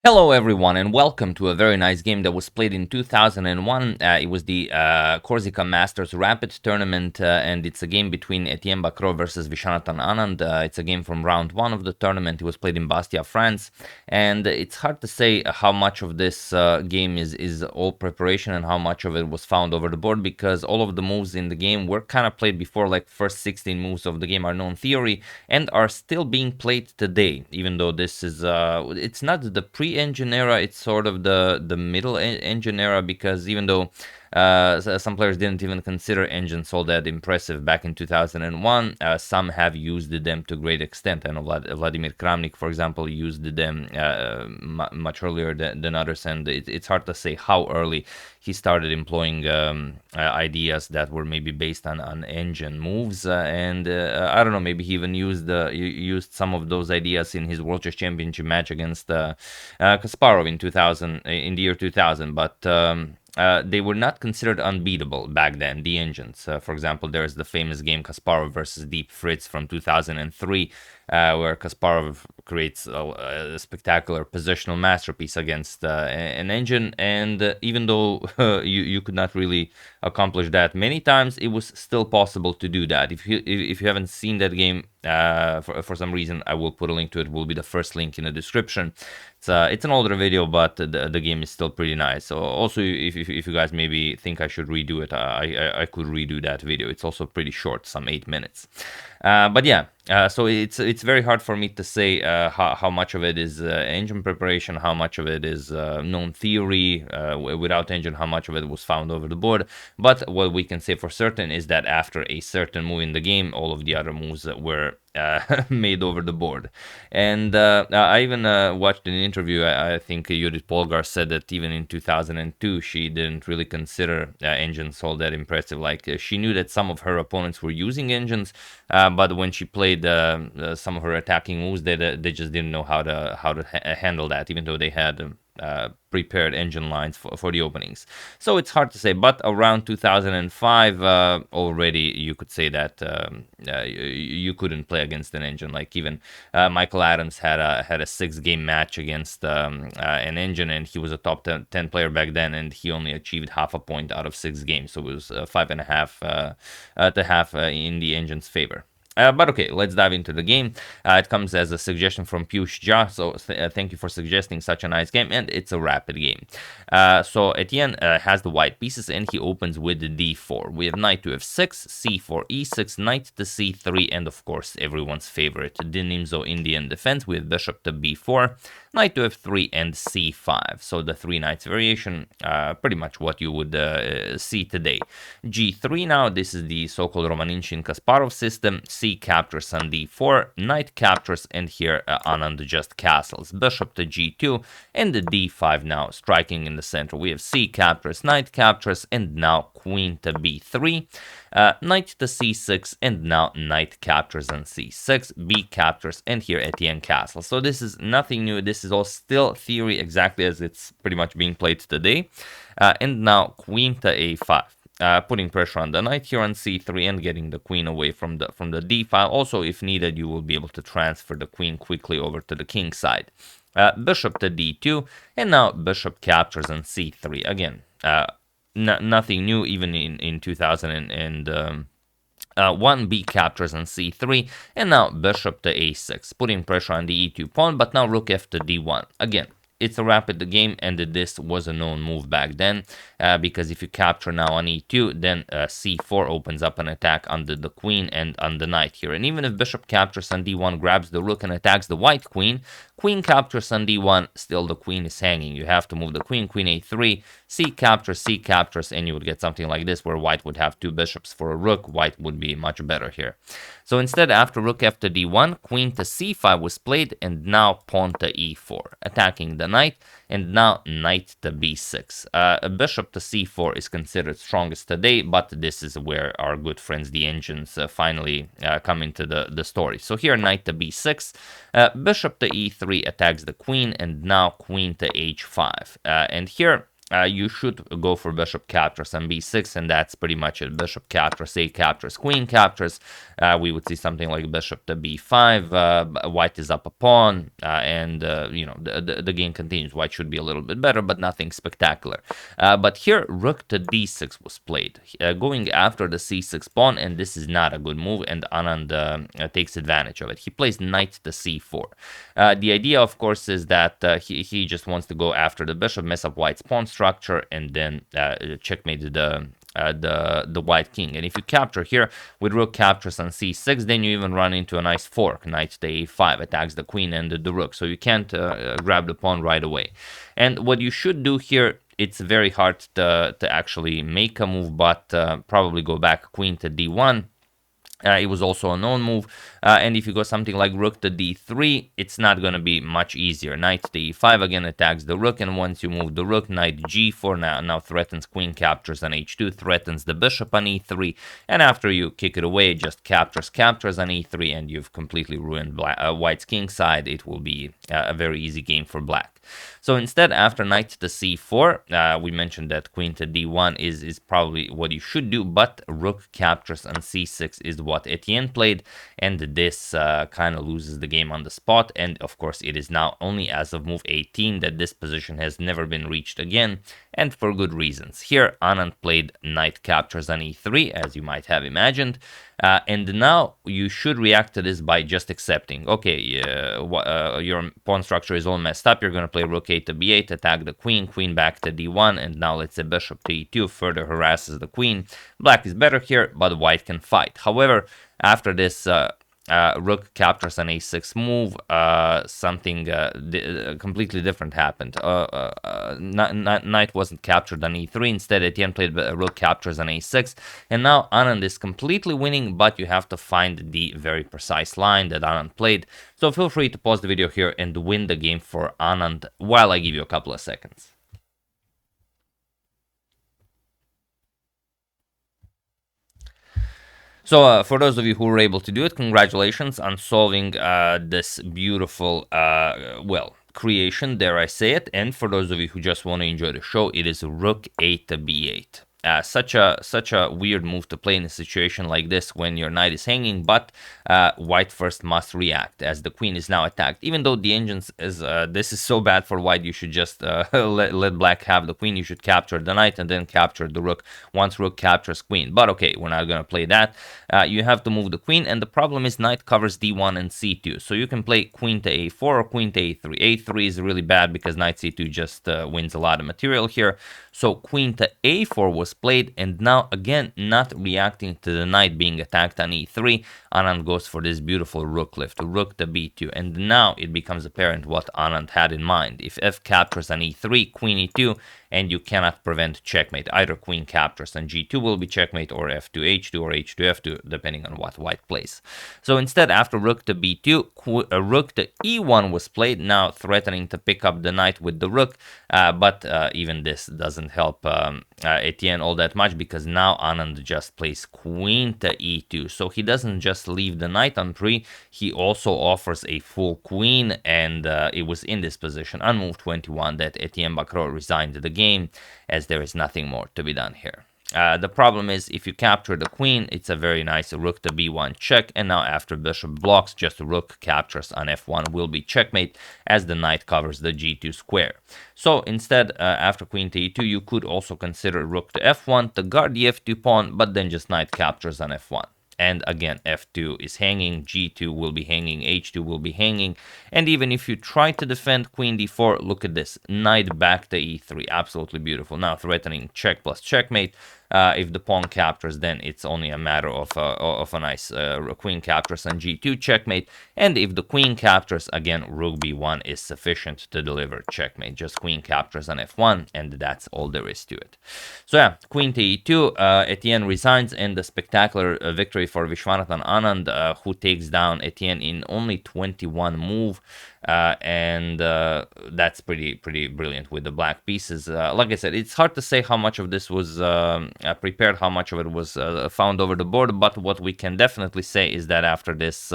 Hello everyone and welcome to a very nice game that was played in 2001. It was the Corsica Masters Rapid Tournament and it's a game between Etienne Bacrot versus Viswanathan Anand. It's a game from round 1 of the tournament. It was played in Bastia, France, and it's hard to say how much of this game is all preparation and how much of it was found over the board, because all of the moves in the game were kind of played before. Like, first 16 moves of the game are known theory and are still being played today, even though this is it's not the pre-engine era, it's sort of the middle engine era, because even though some players didn't even consider engines all that impressive back in 2001, some have used them to great extent. I know Vladimir Kramnik, for example, used them much earlier than others, and it's hard to say how early he started employing ideas that were maybe based on engine moves, and I don't know, maybe he even used some of those ideas in his World Chess Championship match against Kasparov in the year 2000, but they were not considered unbeatable back then, the engines. For example, there's the famous game Kasparov versus Deep Fritz from 2003, where Kasparov creates a spectacular positional masterpiece against an engine, and even though you could not really accomplish that many times, it was still possible to do that. If you haven't seen that game, for some reason, I will put a link to it. Will be the first link in the description. It's an older video, but the game is still pretty nice. So also, if you guys maybe think I should redo it, I could redo that video. It's also pretty short, some 8 minutes. But yeah, so it's very hard for me to say how much of it is engine preparation, how much of it is known theory without engine, how much of it was found over the board. But what we can say for certain is that after a certain move in the game, all of the other moves were made over the board. And I even watched an interview. I think Judith Polgar said that even in 2002 she didn't really consider engines all that impressive. Like, she knew that some of her opponents were using engines, but when she played some of her attacking moves, they just didn't know how to handle that, even though they had prepared engine lines for the openings. So it's hard to say, but around 2005 already you could say that you couldn't play against an engine. Like, even Michael Adams had a 6-game match against an engine, and he was a top 10 player back then, and he only achieved half a point out of 6 games, so it was 5.5 to half in the engine's favor. But okay, let's dive into the game. It comes as a suggestion from Piyush Jha, so thank you for suggesting such a nice game, and it's a rapid game. So Etienne has the white pieces, and he opens with the d4. We have knight to f6, c4, e6, knight to c3, and of course everyone's favorite, the Nimzo-Indian defense with bishop to b4, knight to f3, and c5. So the 3 knights variation, pretty much what you would see today. g3 now, this is the so-called Romanishin Kasparov system. C captures on d4, knight captures, and here Anand just castles. Bishop to g2, and the d5 now striking in the center. We have c captures, knight captures, and now queen to b3, knight to c6, and now knight captures on c6, b captures, and here Etienne castles. So this is nothing new. This is all still theory, exactly as it's pretty much being played today. And now queen to a5. Putting pressure on the knight here on c3 and getting the queen away from the d file. Also, if needed, you will be able to transfer the queen quickly over to the king side. Bishop to d2, and now bishop captures on c3. Again, nothing new, even in 2001, b captures on c3, and now bishop to a6, putting pressure on the e2 pawn, but now rook f to d1. Again, it's a rapid game, and this was a known move back then, because if you capture now on e2, then c4 opens up an attack under the queen and on the knight here. And even if bishop captures on d1, grabs the rook and attacks the white queen, queen captures on d1, still the queen is hanging. You have to move the queen, queen a3, c captures, and you would get something like this, where white would have 2 bishops for a rook. White would be much better here. So instead, after rook f to d1, queen to c5 was played, and now pawn to e4, attacking the knight, and now knight to b6. A bishop to c4 is considered strongest today, but this is where our good friends the engines finally come into the story. So here, knight to b6, bishop to e3 attacks the queen, and now queen to h5. And here, you should go for bishop captures on b6, and that's pretty much it. Bishop captures, a captures, queen captures. We would see something like bishop to b5. White is up a pawn, and you know, the game continues. White should be a little bit better, but nothing spectacular. But here, rook to d6 was played, going after the c6 pawn, and this is not a good move, and Anand takes advantage of it. He plays knight to c4. The idea, of course, is that he just wants to go after the bishop, mess up white's pawn structure, and then checkmate the white king. And if you capture here with rook captures on c6, then you even run into a nice fork. Knight to a5 attacks the queen and the rook, so you can't grab the pawn right away. And what you should do here, it's very hard to actually make a move, but probably go back queen to d1. It was also a known move, and if you go something like rook to d3, it's not going to be much easier. Knight to e5 again attacks the rook, and once you move the rook, knight g4 now threatens queen captures on h2, threatens the bishop on e3, and after you kick it away, it just captures on e3, and you've completely ruined white's king side. It will be a very easy game for black. So instead, after knight to c4, we mentioned that queen to d1 is probably what you should do, but rook captures on c6 is what Etienne played, and this kind of loses the game on the spot. And of course, it is now only as of move 18 that this position has never been reached again, and for good reasons. Here, Anand played knight captures on e3, as you might have imagined. And now you should react to this by just accepting. Okay, your pawn structure is all messed up. You're going to play rook a to b8, attack the queen, queen back to d1, and now let's say bishop to e2 further harasses the queen. Black is better here, but white can fight. However, after this rook captures an a6 move, something completely different happened. Knight wasn't captured on e3. Instead, Etienne played rook captures on a6, and now Anand is completely winning, but you have to find the very precise line that Anand played. So feel free to pause the video here and win the game for Anand while I give you a couple of seconds. So for those of you who were able to do it, congratulations on solving this beautiful, well, creation, dare I say it. And for those of you who just want to enjoy the show, it is rook a to b8. Such a weird move to play in a situation like this when your knight is hanging, but white first must react as the queen is now attacked. Even though the engines is this is so bad for white, you should just let black have the queen. You should capture the knight and then capture the rook once rook captures queen. But okay, we're not gonna play that. You have to move the queen, and the problem is knight covers d1 and c2, so you can play queen to a4 or queen to a3. a3 is really bad because knight c2 just wins a lot of material here. So queen to a4 was played, and now again, not reacting to the knight being attacked on e3, Anand goes for this beautiful rook lift, rook to b2, and now it becomes apparent what Anand had in mind. If f captures on e3, queen e2, and you cannot prevent checkmate. Either queen captures on g2 will be checkmate, or f2 h2 or h2 f2, depending on what white plays. So instead, after rook to b2, rook to e1 was played, now threatening to pick up the knight with the rook, but even this doesn't help Etienne all that much, because now Anand just plays queen to e2. So he doesn't just leave the knight on pre, he also offers a full queen, and it was in this position on move 21 that Etienne Bacrot resigned the game, as there is nothing more to be done here. The problem is, if you capture the queen, it's a very nice rook to b1 check, and now after bishop blocks, just rook captures on f1 will be checkmate, as the knight covers the g2 square. So instead, after queen to e2, you could also consider rook to f1 to guard the f2 pawn, but then just knight captures on f1. And again, f2 is hanging, g2 will be hanging, h2 will be hanging. And even if you try to defend queen d4, look at this, knight back to e3, absolutely beautiful. Now threatening check plus checkmate. If the pawn captures, then it's only a matter of a nice queen captures on g2 checkmate. And if the queen captures, again, rook b1 is sufficient to deliver checkmate. Just queen captures on f1, and that's all there is to it. So yeah, queen to e2, Etienne resigns, and the spectacular victory for Viswanathan Anand, who takes down Etienne in only 21 move. and that's pretty brilliant with the black pieces. Like I said, it's hard to say how much of this was prepared, how much of it was found over the board, but what we can definitely say is that after this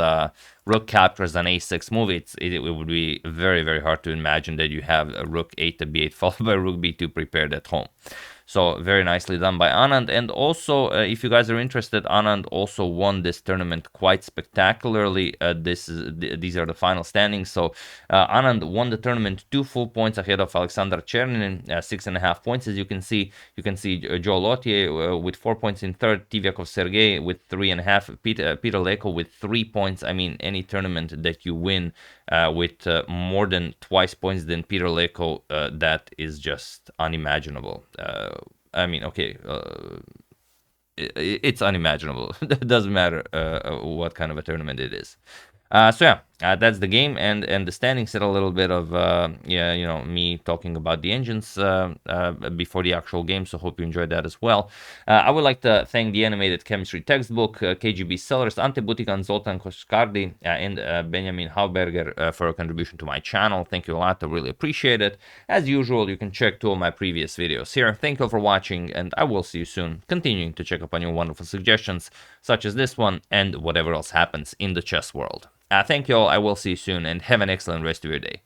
rook captures an a6 move, it would be very hard to imagine that you have a rook 8 to b8 followed by rook b2 prepared at home. So very nicely done by Anand. And also, if you guys are interested, Anand also won this tournament quite spectacularly. These are the final standings. So Anand won the tournament 2 full points ahead of Alexander Chernin, 6.5 points. As you can see, Joe Lothier with 4 points in third, Tivyakov Sergey with 3.5, Peter Leko with 3 points. I mean, any tournament that you win with more than twice points than Peter Leko, that is just unimaginable. I mean, okay, it's unimaginable. It doesn't matter what kind of a tournament it is. So yeah, that's the game, and the standings said a little bit of me talking about the engines before the actual game. So hope you enjoyed that as well. I would like to thank the animated chemistry textbook, KGB sellers, Ante Butikan, Zoltan Koskardi, and Benjamin Hauberger for a contribution to my channel. Thank you a lot. I really appreciate it. As usual, you can check 2 of my previous videos here. Thank you for watching, and I will see you soon. Continuing to check up on your wonderful suggestions, such as this one and whatever else happens in the chess world. Thank you all. I will see you soon, and have an excellent rest of your day.